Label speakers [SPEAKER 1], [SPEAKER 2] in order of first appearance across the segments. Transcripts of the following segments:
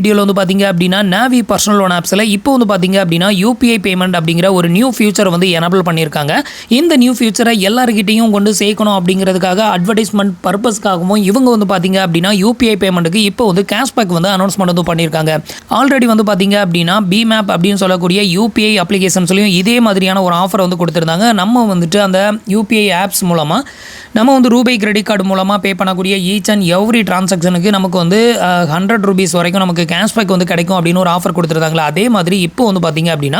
[SPEAKER 1] வீடியோவில் வந்து பார்த்தீங்க அப்படின்னா நாவி பர்சனல் லோன் ஆப்ஸில் இப்போ வந்து பார்த்தீங்க அப்படின்னா யூபிஐ பேமெண்ட் அப்படிங்கிற ஒரு நியூ ஃபியூச்சர் வந்து எனபிள் பண்ணியிருக்காங்க. இந்த நியூ ஃபியூச்சரை எல்லாருக்கிட்டையும் கொண்டு சேர்க்கணும் அப்படிங்கிறதுக்காக அட்வர்டைஸ்மெண்ட் பர்பஸ்க்காகவும் இவங்க வந்து பார்த்தீங்க அப்படின்னா யூபிஐ பேமெண்ட்டுக்கு இப்போ வந்து கேஷ்பேக் வந்து அனௌன்ஸ்மெண்ட் வந்து பண்ணியிருக்காங்க. ஆல்ரெடி வந்து பார்த்தீங்க அப்படின்னா பிமேப் அப்படின்னு சொல்லக்கூடிய யூபிஐ அப்ளிகேஷன்ஸ்லையும் இதே மாதிரியான ஒரு ஆஃபர் வந்து கொடுத்துருந்தாங்க. நம்ம வந்துட்டு அந்த யூபிஐ ஆப்ஸ் மூலமாக நம்ம வந்து ரூபே கிரெடிட் கார்டு மூலமாக பே பண்ணக்கூடிய ஈச் அண்ட் எவ்ரி டிரான்சாக்ஷனுக்கு நமக்கு வந்து 100 ரூபீஸ் வரைக்கும் நமக்கு கேஷ்பேக் வந்து கிடைக்கும் அப்படின்னு ஒரு ஆஃபர் கொடுத்துருந்தாங்களா. அதே மாதிரி இப்போ வந்து பார்த்தீங்க அப்படின்னா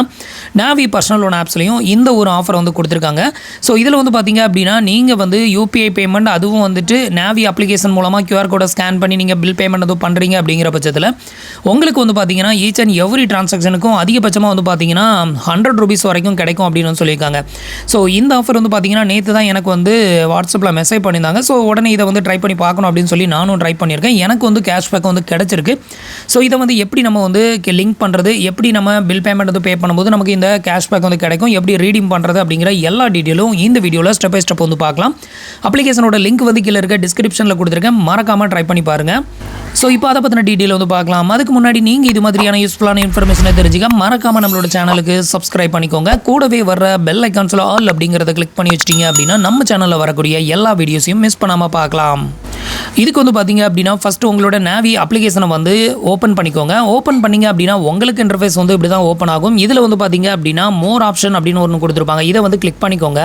[SPEAKER 1] நாவி பர்சனல் லோன் ஆப்ஸ்லையும் இந்த ஒரு ஆஃபர் வந்து கொடுத்துருக்காங்க. ஸோ இதில் வந்து பார்த்தீங்க அப்படின்னா நீங்கள் வந்து யூபிஐ பேமெண்ட் அதுவும் வந்துட்டு நாவி அப்ளிகேஷன் மூலமாக QR கோடை ஸ்கேன் பண்ணி நீங்கள் பில் பேமெண்ட் எதுவும் பண்ணுறீங்க அப்படிங்கிற பட்சத்தில் உங்களுக்கு வந்து பார்த்தீங்கன்னா ஈச் அண்ட் எவ்ரி டிரான்சாக்ஷனுக்கும் அதிகபட்சமாக வந்து பார்த்தீங்கன்னா 100 ரூபீஸ் வரைக்கும் கிடைக்கும் அப்படின்னு சொல்லியிருக்காங்க. ஸோ இந்த ஆஃபர் வந்து பார்த்தீங்கன்னா நேற்று தான் எனக்கு வந்து வாட்ஸ்அப்பில் மெசேஜ் பண்ணியிருந்தாங்க. ஸோ உடனே இதை வந்து ட்ரை பண்ணி பார்க்கணும் அப்படின்னு சொல்லி நானும் ட்ரை பண்ணியிருக்கேன். எனக்கு வந்து கேஷ்பேக் வந்து கிடச்சிருக்கு. ஸோ இதை வந்து எப்படி நம்ம வந்து லிங்க் பண்ணுறது, எப்படி நம்ம பில் பேமெண்ட் வந்து பே பண்ணும்போது நமக்கு இந்த கேஷ்பேக் வந்து கிடைக்கும், எப்படி ரீடீம் பண்ணுறது அப்படிங்கிற எல்லா டீட்டெயிலும் இந்த வீடியோவில் ஸ்டெப் பை ஸ்டெப் வந்து பார்க்கலாம். அப்ளிகேஷனோட லிங்க் வந்து கீழே இருக்க டிஸ்கிரிப்ஷனில் கொடுத்துருக்கேன், மறக்காமல் ட்ரை பண்ணி பாருங்கள். ஸோ இப்போ அதை பற்றின டீட்டெயில் வந்து பார்க்கலாம். அதுக்கு முன்னாடி நீங்கள் இது மாதிரியான யூஸ்ஃபுல்லான இன்ஃபர்மேஷனை தெரிஞ்சுக்க மறக்காமல் நம்மளோட சேனலுக்கு சப்ஸ்கிரைப் பண்ணிக்கோங்க. கூடவே வர பெல் ஐக்கான்ஸில் ஆல் அப்படிங்கிறத கிளிக் பண்ணி வச்சிட்டிங்க அப்படின்னா நம்ம சேனலில் வரக்கூடிய எல்லா வீடியோஸையும் மிஸ் பண்ணாமல் பார்க்கலாம். இதுக்கு வந்து பார்த்தீங்க அப்படின்னா ஃபஸ்ட்டு உங்களோட நாவி அப்ளிகேஷனை வந்து ஓப்பன் பண்ணிக்கோங்க. ஓப்பன் பண்ணிங்க அப்படின்னா உங்களுக்கு இன்டர்ஃபேஸ் வந்து இப்படி தான் ஓப்பன் ஆகும். இதில் வந்து பார்த்தீங்க அப்படின்னா மோர் ஆப்ஷன் அப்படின்னு ஒன்று கொடுத்துருப்பாங்க. இதை வந்து கிளிக் பண்ணிக்கோங்க.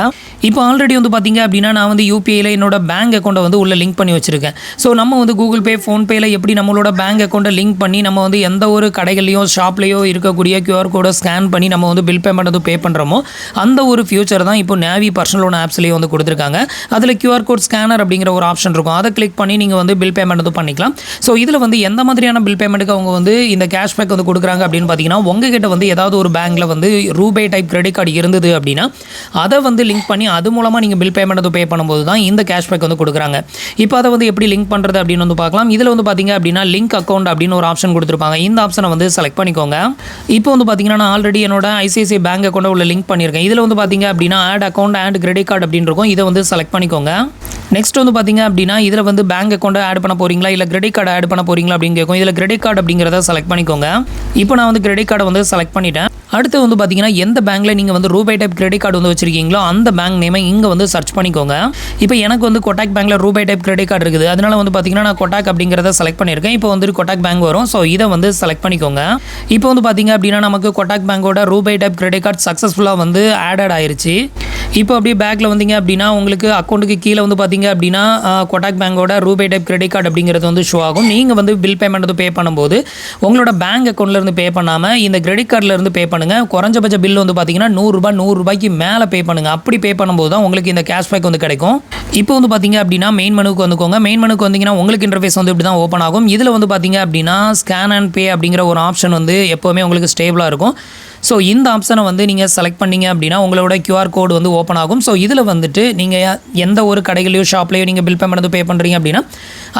[SPEAKER 1] இப்போ ஆல்ரெடி வந்து பார்த்தீங்க அப்படின்னா நான் வந்து யூபிஐயில் என்னோட பேங்க் அக்கௌண்ட்டை வந்து உள்ள லிங்க் பண்ணி வச்சுருக்கேன். ஸோ நம்ம வந்து கூகுள் பே, ஃபோன்பேயில் எப்படி நம்மளோட பேங்க் அக்கௌண்ட்டை லிங்க் பண்ணி நம்ம வந்து எந்த ஒரு கடைகள்லையோ ஷாப்லேயோ இருக்கக்கூடிய QR கோடை ஸ்கேன் பண்ணி நம்ம வந்து பில் பேமெண்ட் வந்து பே பண்ணுறோமோ அந்த ஒரு ஃபியூச்சர் தான் இப்போ நாவி பர்சனல் லோன் ஆப்ஸ்லேயே வந்து கொடுத்துருக்காங்க. அதில் QR கோட் ஸ்கேனர் அப்படிங்கிற ஒரு ஆப்ஷன் இருக்கும். அதை கிளிக் பண்ணி நீங்கள் வந்து பில் பேமெண்ட் வந்து பண்ணிக்கலாம். ஸோ இதில் வந்து எந்த மாதிரியான பில் பேமெண்ட்டுக்கு அவங்க வந்து இந்த கேஷ்பேக் வந்து கொடுக்குறாங்க அப்படின்னு பார்த்தீங்கன்னா உங்ககிட்ட வந்து ஏதாவது ஒரு பேங்க்கில் வந்து ரூபே டைப் கிரெடிட் கார்டு இருந்தது அப்படின்னா அதை வந்து லிங்க் பண்ணி அது மூலமாக நீங்கள் பில் பேமெண்ட் வந்து பே பண்ணும்போது தான் இந்த கேஷ்பேக் வந்து கொடுக்குறாங்க. இப்போ அதை வந்து எப்படி லிங்க் பண்ணுறது அப்படின்னு வந்து பார்க்கலாம். இதில் வந்து பார்த்தீங்க அப்படின்னா லிங்க் அக்கௌண்ட் அப்படின்னு ஒரு ஆப்ஷன் கொடுத்துருப்பாங்க. இந்த ஆப்ஷனை வந்து செலக்ட் பண்ணிக்கோங்க. இப்போ வந்து பார்த்தீங்கன்னா நான் ஆல்ரெடி என்னோட ICICI பேங்க் அக்கௌண்ட்டை உள்ள லிங்க் பண்ணியிருக்கேன். இதில் வந்து பார்த்தீங்க அப்படின்னா add account and credit card அப்படின்னு இருக்கும். இதை வந்து செலக்ட் பண்ணிக்கோங்க. நெக்ஸ்ட் வந்து பார்த்தீங்க அப்படின்னா இதில் வந்து பேங்க் அக்கௌண்ட்டை ஆட் பண்ண போகிறீங்களா இல்லை கிரெடிட் கார்டு ஆட் பண்ண போகிறீங்களா அப்படின்னு கேட்கும். இதில் கிரெடிட் கார்டு அப்படிங்கிறத செலக்ட் பண்ணிக்கோங்க. இப்போ நான் வந்து கிரெடிட் கார்டை வந்து செலக்ட் பண்ணிட்டேன். அடுத்து வந்து பார்த்தீங்கன்னா எந்த பேங்க்கில் நீங்கள் வந்து ரூபே டைப் கிரெடிட் கார்டு வந்து வச்சிருக்கீங்களோ அந்த பேங்க் நேமை இங்கே வந்து சர்ச் பண்ணிக்கோங்க. இப்போ எனக்கு வந்து கொட்டாக் பேங்க்கில் ரூபே டைப் கிரெடிட் கார்டு இருக்குது. அதனால வந்து பார்த்தீங்கன்னா நான் கொட்டாக் அப்படிங்கிறத செலக்ட் பண்ணியிருக்கேன். இப்போ வந்து கொட்டாக் பேங்க் வரும். ஸோ இதை வந்து செலக்ட் பண்ணிக்கோங்க. இப்போ வந்து பார்த்தீங்க அப்படின்னா நமக்கு கொட்டாக் பேங்கோட ரூபே டைப் கிரெடிட் கார்டு சக்ஸஸ்ஃபுல்லாக வந்து ஆடட் ஆயிருச்சு. இப்போ அப்படியே பேக்கில் வந்தீங்க அப்படின்னா உங்களுக்கு அக்கௌண்ட்டுக்கு கீழே வந்து பார்த்தீங்க அப்படின்னா கொட்டாக் பேங்கோட ரூபே டைப் கிரெடிட் கார்டு அப்படிங்கிறது வந்து ஷோ ஆகும். நீங்கள் வந்து பில் பேமெண்ட் வந்து பே பண்ணும்போது உங்களோட பேங்க் அக்கௌண்ட்லேருந்து பே பண்ணாமல் இந்த கிரெடிட் கார்டிலேருந்து பே பண்ணுங்கள். குறைஞ்சபட்ச பில் வந்து பார்த்தீங்கன்னா 100 ரூபாய்க்கு மேலே பே பண்ணுங்கள். அப்படி பே பண்ணும்போது தான் உங்களுக்கு இந்த கேஷ்பேக் வந்து கிடைக்கும். இப்போ வந்து பார்த்தீங்க அப்படின்னா மெயின் மெனுக்கு வந்துக்கோங்க. மெயின் மெனுக்கு வந்தீங்கன்னா உங்களுக்கு இன்டர்ஃபேஸ் வந்து இப்படி தான் ஓப்பன் ஆகும். இதில் வந்து பார்த்தீங்க அப்படின்னா ஸ்கேன் அண்ட் பே அப்படிங்கிற ஒரு ஆப்ஷன் வந்து எப்போவுமே உங்களுக்கு ஸ்டேபிளாக இருக்கும். ஸோ இந்த ஆப்ஷனை வந்து நீங்கள் செலக்ட் பண்ணிங்க அப்படின்னா உங்களோட QR கோடு வந்து ஓப்பன் ஆகும். ஸோ இதில் வந்துட்டு நீங்கள் எந்த ஒரு கடைகளையோ ஷாப்லேயோ நீங்கள் பில் பேமெண்ட் வந்து பே பண்ணுறீங்க அப்படின்னா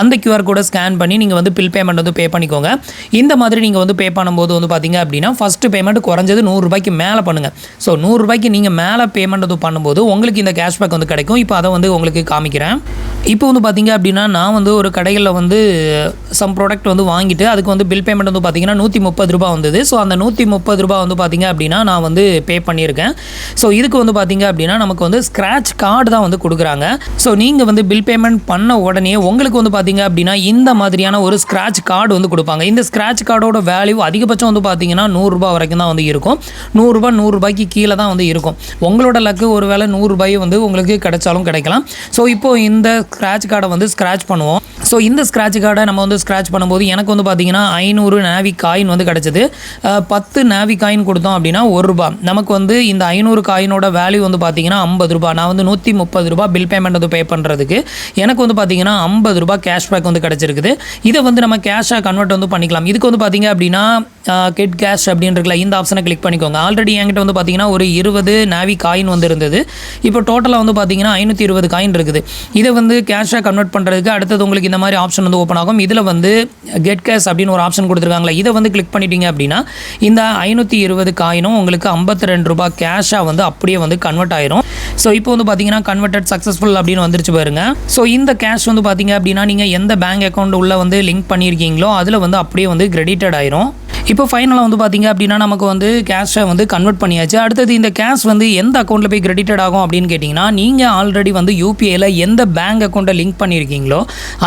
[SPEAKER 1] அந்த QR கோடை ஸ்கேன் பண்ணி நீங்கள் வந்து பில் பேமெண்ட் வந்து பே பண்ணிக்கோங்க. இந்த மாதிரி நீங்கள் வந்து பே பண்ணும்போது வந்து பார்த்தீங்க அப்படின்னா ஃபஸ்ட்டு பேமெண்ட் குறைஞ்சது 100 ரூபாய்க்கு மேலே பண்ணுங்கள். ஸோ 100 ரூபாய்க்கு நீங்கள் மேலே பேமெண்ட் வந்து பண்ணும்போது உங்களுக்கு இந்த கேஷ்பேக் வந்து கிடைக்கும். இப்போ அதை வந்து உங்களுக்கு காமிக்கிறேன். இப்போ வந்து பார்த்தீங்க அப்படின்னா நான் வந்து ஒரு கடைகளில் வந்து சம் ப்ராடக்ட் வந்து வாங்கிட்டு அதுக்கு வந்து பில் பேமெண்ட் வந்து பார்த்தீங்கன்னா 130 ரூபா வந்தது. ஸோ அந்த 130 ரூபா வந்து பார்த்தீங்க அப்படின்னா நான் வந்து பே பண்ணியிருக்கேன். ஸோ இதுக்கு வந்து பார்த்தீங்க அப்படின்னா நமக்கு வந்து ஸ்க்ராட்ச் கார்டு தான் வந்து கொடுக்குறாங்க. ஸோ நீங்கள் வந்து பில் பேமெண்ட் பண்ண உடனே உங்களுக்கு வந்து பார்த்தீங்க அப்படின்னா இந்த மாதிரியான ஒரு ஸ்க்ராட்ச் கார்டு வந்து கொடுப்பாங்க. இந்த ஸ்க்ராட்ச் கார்டோட வேல்யூ அதிகபட்சம் வந்து பார்த்தீங்கன்னா 100 ரூபா வரைக்கும் தான் வந்து இருக்கும். 100 ரூபாய்க்கு கீழே தான் வந்து இருக்கும். உங்களோட லக்கு ஒரு வேளை 100 ரூபாய் வந்து உங்களுக்கு கிடைச்சாலும் கிடைக்கலாம். ஸோ இப்போ இந்த ஸ்க்ராட்ச் கார்டை வந்து ஸ்க்ராட்ச் பண்ணுவோம். ஸோ இந்த ஸ்க்ராட்ச் கார்டை நம்ம வந்து ஸ்க்ராட்ச் பண்ணும்போது எனக்கு வந்து பார்த்தீங்கன்னா 500 நாவி காயின் வந்து கிடச்சிது. 10 நாவி காயின் கொடுத்தோம் அப்படின்னா 1 ரூபா. நமக்கு வந்து இந்த 500 காயினோட வேல்யூ வந்து பார்த்தீங்கன்னா 50 ரூபா. நான் வந்து 130 ரூபா பில் பேமெண்ட் வந்து பே பண்ணுறதுக்கு எனக்கு வந்து பார்த்தீங்கன்னா 50 ரூபா கேஷ்பேக் வந்து கிடச்சிருக்குது. இதை வந்து நம்ம கேஷாக கன்வெர்ட் வந்து பண்ணிக்கலாம். இதுக்கு வந்து பார்த்தீங்க அப்படின்னா கெட் கேஷ் அப்படின்னு இருக்குல்ல, இந்த ஆப்ஷனை கிளிக் பண்ணிக்கோங்க. ஆல்ரெடி என்கிட்ட வந்து பார்த்தீங்கன்னா ஒரு 20 நாவி காயின் வந்து இருந்தது. இப்போ டோட்டலாக வந்து பார்த்தீங்கன்னா 520 காயின் இருக்குது. இதை வந்து கேஷாக கன்வெர்ட் பண்ணுறதுக்கு அடுத்தது உங்களுக்கு இந்த இந்த மாதிரி ஆப்ஷன் வந்து ஓப்பன் ஆகும். இதில் வந்து கெட் கேஷ் அப்படின்னு ஒரு ஆப்ஷன் கொடுத்துருக்காங்களா, இதை வந்து கிளிக் பண்ணிட்டீங்க அப்படின்னா இந்த 520 காயினும் உங்களுக்கு 52 ரூபாய் கேஷாக வந்து அப்படியே வந்து கன்வெர்ட் ஆயிரும். ஸோ இப்போ வந்து பார்த்தீங்கன்னா கன்வெர்டட் சக்ஸஸ்ஃபுல் அப்படின்னு வந்துருச்சு பாருங்க. ஸோ இந்த கேஷ் வந்து பார்த்தீங்க அப்படின்னா நீங்கள் எந்த பேங்க் அக்கௌண்ட் உள்ள வந்து லிங்க் பண்ணியிருக்கீங்களோ அதில் வந்து அப்படியே வந்து கிரெடிட்டட் ஆயிரும். இப்போ ஃபைனலாக வந்து பார்த்தீங்க அப்படின்னா நமக்கு வந்து கேஷை வந்து கன்வெர்ட் பண்ணியாச்சு. அடுத்தது இந்த கேஷ் வந்து எந்த அக்கௌண்ட்டில் போய் கிரெடிட்டட் ஆகும் அப்படின்னு கேட்டிங்கன்னா, நீங்கள் ஆல்ரெடி வந்து யூபிஐயில் எந்த பேங்க் அக்கௌண்ட்டை லிங்க் பண்ணியிருக்கீங்களோ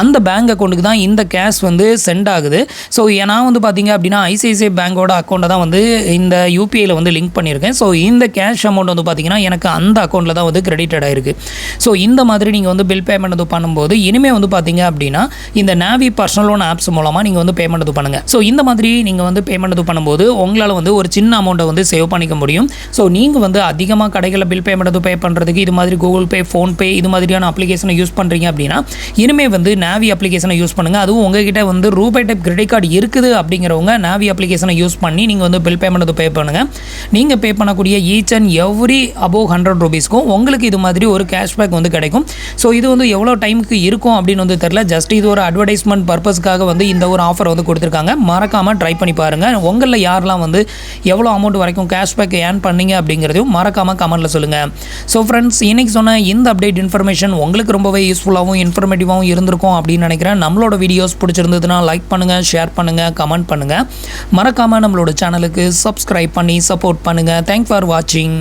[SPEAKER 1] அந்த பேங்க் அக்கௌண்ட்டுக்கு தான் இந்த கேஷ் வந்து சென்ட் ஆகுது. ஸோ நான் வந்து பார்த்தீங்க அப்படின்னா ஐசிஐசிஐ பேங்கோட அக்கௌண்ட்டை தான் வந்து இந்த யூபிஐயில் வந்து லிங்க் பண்ணியிருக்கேன். ஸோ இந்த கேஷ் அமௌண்ட் வந்து பார்த்தீங்கன்னா எனக்கு அந்த அக்கௌண்ட்டில் தான் வந்து கிரெடிட்டட் ஆயிருக்கு. ஸோ இந்த மாதிரி நீங்கள் வந்து பில் பேமெண்ட் வந்து பண்ணும்போது இனிமேல் வந்து பார்த்தீங்க அப்படின்னா இந்த நாவி பர்சனல் லோன் ஆப்ஸ் மூலமாக நீங்கள் வந்து பேமெண்ட் இது பண்ணுங்கள். ஸோ இந்த மாதிரி நீங்கள் வந்து பேமெண்ட் இது பண்ணும்போது உங்களால் வந்து ஒரு சின்ன அமௌண்ட்டை வந்து சேவ் பண்ணிக்க முடியும். ஸோ நீங்கள் வந்து அதிகமாக கடைகளில் பில் பேமெண்ட் பே பண்ணுறதுக்கு இது மாதிரி கூகுள் பே, ஃபோன்பே இது மாதிரியான அப்ளிகேஷனை யூஸ் பண்ணுறீங்க அப்படின்னா இனிமேல் வந்து நாவி அப்ளிகேஷனை யூஸ் பண்ணுங்கள். அதுவும் உங்ககிட்ட வந்து ரூபே டைப் கிரெடிட் கார்டு இருக்குது அப்படிங்கிறவங்க நாவி அப்ளிகேஷனை யூஸ் பண்ணி நீங்கள் வந்து பில் பேமெண்ட் பே பண்ணுங்கள். நீங்கள் பே பண்ணக்கூடிய ஈச் அண்ட் எவ்ரி அபோவ் 100 ரூபீஸ்க்கும் உங்களுக்கு இது மாதிரி ஒரு கேஷ்பேக் வந்து கிடைக்கும். ஸோ இது வந்து எவ்வளோ டைமுக்கு இருக்கும் அப்படின்னு வந்து தெரியல. ஜஸ்ட் இது ஒரு அட்வர்டைஸ்மெண்ட் பர்பஸ்க்காக வந்து இந்த ஒரு ஆஃபர் வந்து கொடுத்துருக்காங்க. மறக்காமல் ட்ரை பண்ணி பாருங்கள். உங்களில் யாரெல்லாம் வந்து எவ்வளோ அமௌண்ட் வரைக்கும் கேஷ்பேக் ஏர்ன் பண்ணீங்க அப்படிங்கிறதையும் மறக்காமல் கமெண்ட்டில் சொல்லுங்கள். ஸோ ஃப்ரெண்ட்ஸ், இன்றைக்கி சொன்ன இந்த அப்டேட் இன்ஃபர்மேஷன் உங்களுக்கு ரொம்பவே யூஸ்ஃபுல்லாகவும் இன்ஃபர்மேட்டிவாகவும் இருந்திருக்கும் அப்படின்னு நினைக்கிறேன். நம்மளோட வீடியோஸ் பிடிச்சிருந்ததுன்னா லைக் பண்ணுங்கள், ஷேர் பண்ணுங்கள், கமெண்ட் பண்ணுங்கள். மறக்காமல் நம்மளோட சேனலுக்கு சப்ஸ்கிரைப் பண்ணி சப்போர்ட் பண்ணுங்கள். தேங்க்ஸ் ஃபார் வாட்சிங்.